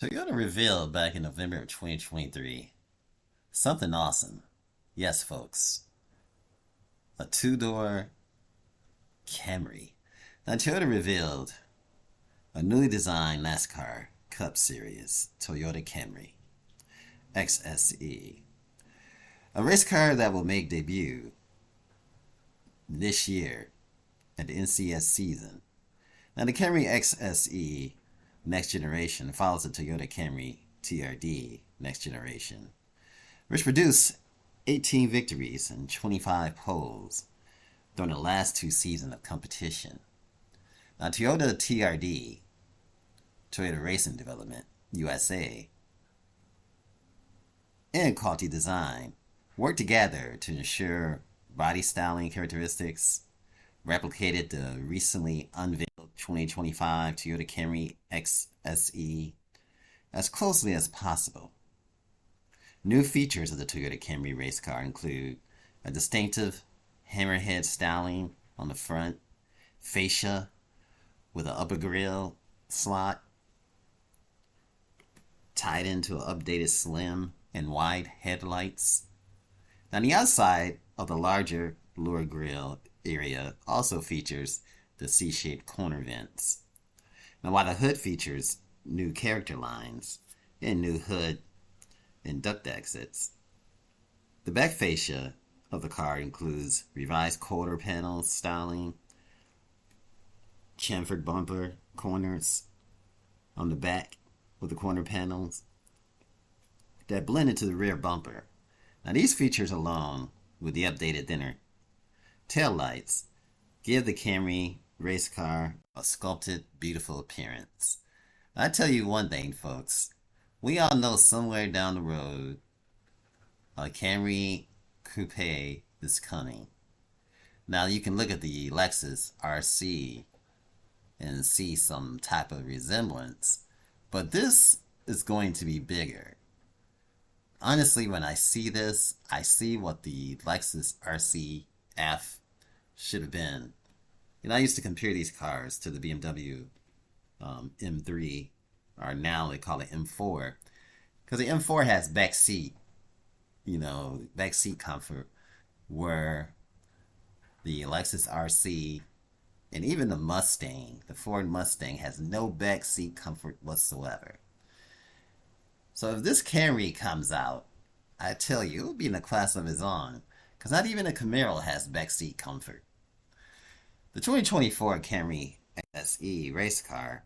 Toyota revealed back in November of 2023 something awesome. Yes, folks, a two-door Camry. Now, Toyota revealed a newly designed NASCAR Cup Series Toyota Camry XSE, a race car that will make debut this year at the NCS season. Now, the Camry XSE Next Generation follows the Toyota Camry TRD Next Generation, which produced 18 victories and 25 poles during the last two seasons of competition. Now, Toyota TRD, Toyota Racing Development USA, and Quality Design worked together to ensure body styling characteristics replicated the recently unveiled 2025 Toyota Camry XSE as closely as possible. New features of the Toyota Camry race car include a distinctive hammerhead styling on the front, fascia with an upper grille slot tied into an updated slim and wide headlights. Now, the outside of the larger lower grille area also features the C-shaped corner vents. Now, while the hood features new character lines and new hood and duct exits, the back fascia of the car includes revised quarter panel styling, chamfered bumper corners on the back with the corner panels that blend into the rear bumper. Now, these features along with the updated thinner tail lights give the Camry race car a sculpted, beautiful appearance. I tell you one thing, folks. We all know somewhere down the road a Camry coupe is coming. Now, you can look at the Lexus RC and see some type of resemblance, but this is going to be bigger. Honestly, when I see this, I see what the Lexus RCF should have been. I used to compare these cars to the BMW M3, or now they call it M4, because the M4 has back seat, back seat comfort, where the Lexus RC and even the Mustang, the Ford Mustang, has no back seat comfort whatsoever. So if this Camry comes out, I tell you, it'll be in a class of its own, because not even a Camaro has backseat comfort. The 2024 Camry XSE race car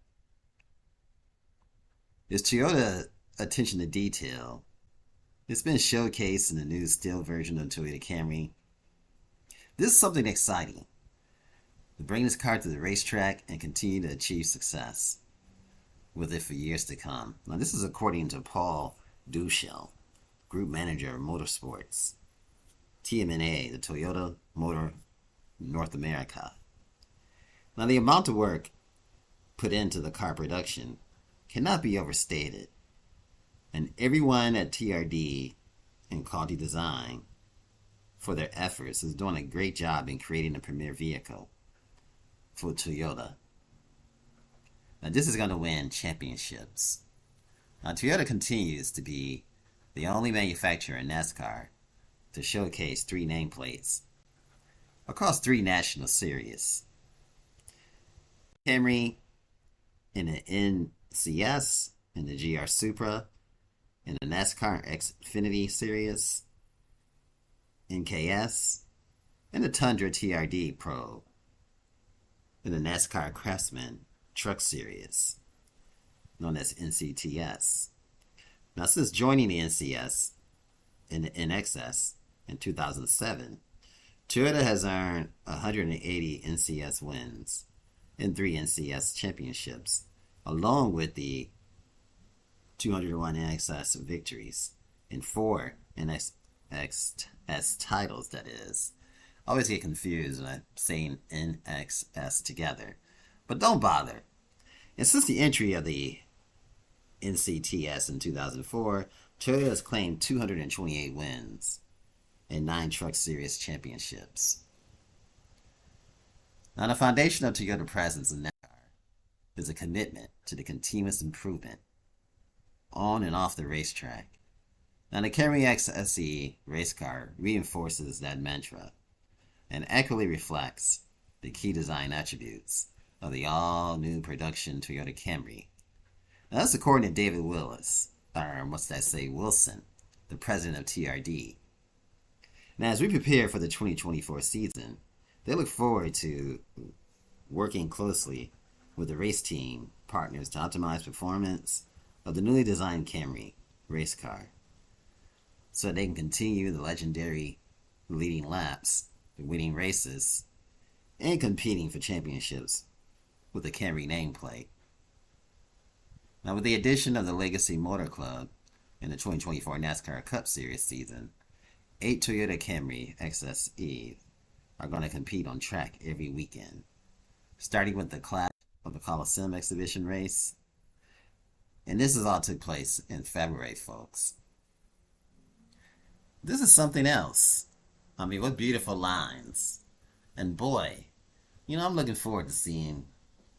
is Toyota attention to detail. It's been showcased in the new steel version of Toyota Camry. This is something exciting to bring this car to the racetrack and continue to achieve success with it for years to come. Now, this is according to Paul Duchel, Group Manager of Motorsports, TMNA, the Toyota Motor North America. Now, the amount of work put into the car production cannot be overstated, and everyone at TRD and Quality Design for their efforts is doing a great job in creating a premier vehicle for Toyota. Now, this is going to win championships. Now, Toyota continues to be the only manufacturer in NASCAR to showcase three nameplates across three national series. Camry in the NCS, in the GR Supra, in the NASCAR Xfinity Series, NKS, and the Tundra TRD Pro in the NASCAR Craftsman Truck Series, known as NCTS. Now, since joining the NCS and the NXS in 2007, Toyota has earned 180 NCS wins and 3 NCS championships, along with the 201 NXS victories and 4 NXS titles, that is. I always get confused when I'm saying NXS together, but don't bother. And since the entry of the NCTS in 2004, Toyota has claimed 228 wins and 9 Truck Series championships. Now, the foundation of Toyota presence in NASCAR is a commitment to the continuous improvement on and off the racetrack. Now, the Camry XSE race car reinforces that mantra and accurately reflects the key design attributes of the all-new production Toyota Camry. Now, that's according to David Willis, Wilson, the president of TRD. Now, as we prepare for the 2024 season, they look forward to working closely with the race team partners to optimize performance of the newly designed Camry race car so they can continue the legendary leading laps, winning races, and competing for championships with the Camry nameplate. Now, with the addition of the Legacy Motor Club in the 2024 NASCAR Cup Series season, 8 Toyota Camry XSE are going to compete on track every weekend, starting with the Clash of the Coliseum exhibition race. And this all took place in February, folks. This is something else. I mean, what beautiful lines. And boy, I'm looking forward to seeing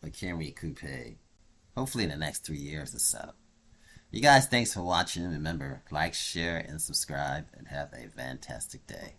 a Camry Coupe, hopefully in the next 3 years or so. You guys, thanks for watching. Remember, like, share, and subscribe, and have a fantastic day.